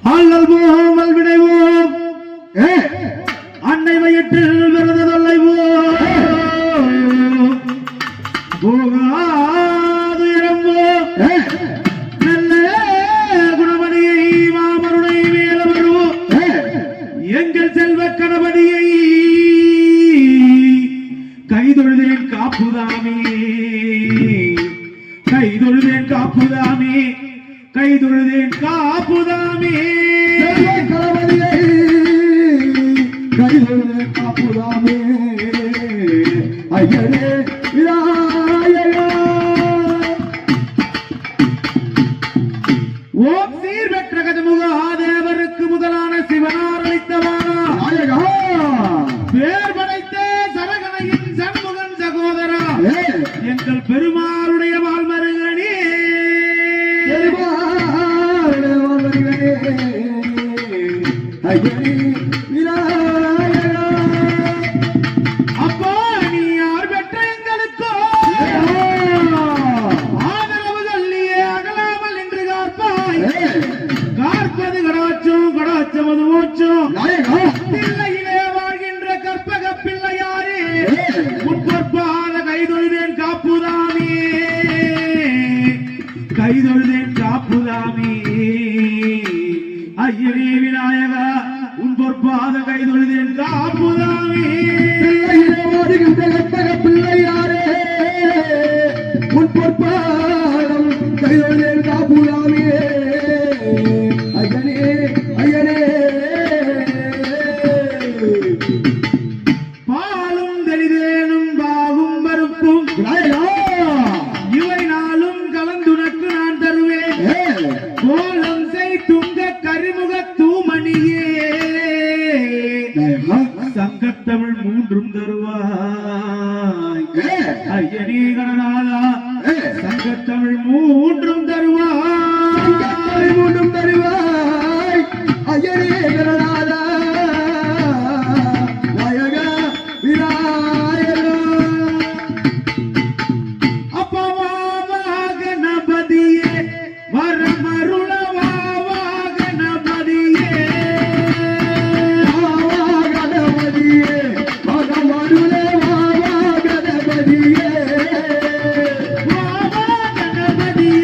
அல்லல்வோம் அல்வினைவோம் அன்னை வயிற்றில் விரத தொல்லைவோம் போகாது இறம்போம் நல்ல குணமணியை மாமருணை மேல வருவோம் எங்கள் செல்வ கணபதியை கைதொழுதேன் காப்புதாமே கைதொழுதேன் காப்புதாமே கைதொழுதேன் காப்புதாமே கணபதியை கைதொழுதேன் காப்புதாமே ஐயனே விநாயகா ஓம் சீர் பெற்ற கஜமுக தேவருக்கு முதலான சிவனார் அளித்தவானா பேர் படைத்த சரகனையின் சண்முகன் சகோதரா எங்கள் பெருமாளுடைய வாழ்மருகனே ஐயனே விநாயகா அப்பா நீ யார் பெற்ற எங்களுக்கோ ஆதரவு சொல்லியே அகலாமல் என்று காப்பாய் காற்பது கடாச்சும் கடாச்சமது மூச்சும் பிள்ளையிலே வாழ்கின்ற கற்பக பிள்ளையாரே முற்பொற்பாத கைதொழுதேன் காப்புதாமே கைதொழுதேன் காப்புதாமே ஐயனே விநாயகா உன் பொற்பாத கைதொழுதேன் காப்புதாமே வாழ்கின்ற கற்பக பிள்ளையாரே உன் பொற்பாதம் கைதொழுதேன் காப்புதாமே ஐயனே ஐயனே பாலும் தெளிதேனும் பாகும் பருப்பும் இவை நாளும் கலந்துனக்கு நான் தருவேன் கோலம் செய் துங்க கரிமுக தூமணியே சங்கத்தமிழ் மூன்றும் தருவாய் ஐயனே கணநாதா சங்கத்தமிழ் மூன்றும் தருவாய் மூன்றும் தருவாய் ஐயனே கணநாதா நாயகா விநாயகா அப்பவாவா கணபதியே வரமருளவாவா கணபதியே கணபதியே மகமருளே வாவா கணபதியே வாவா கணபதியே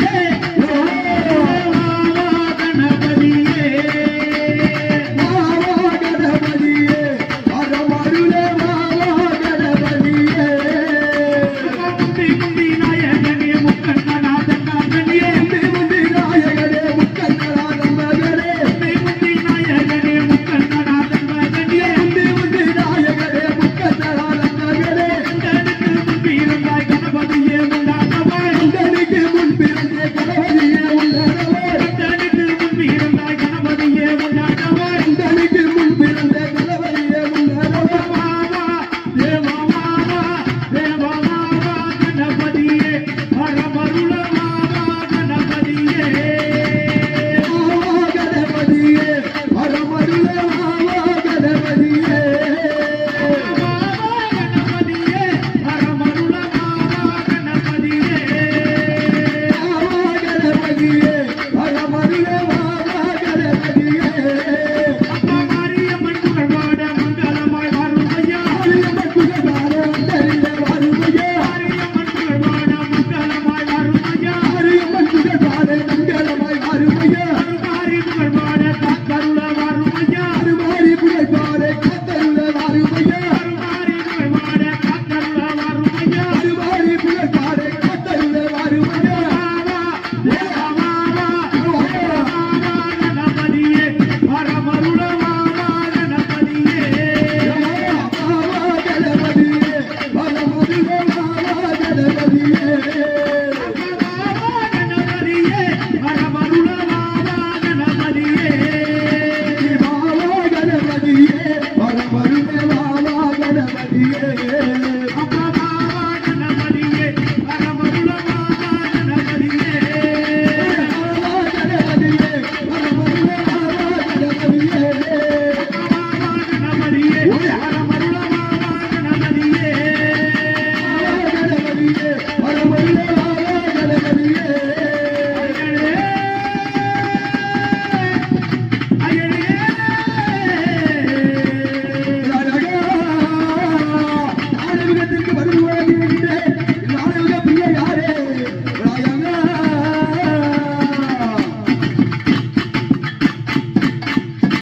பதில் வழங்குகின்றேன்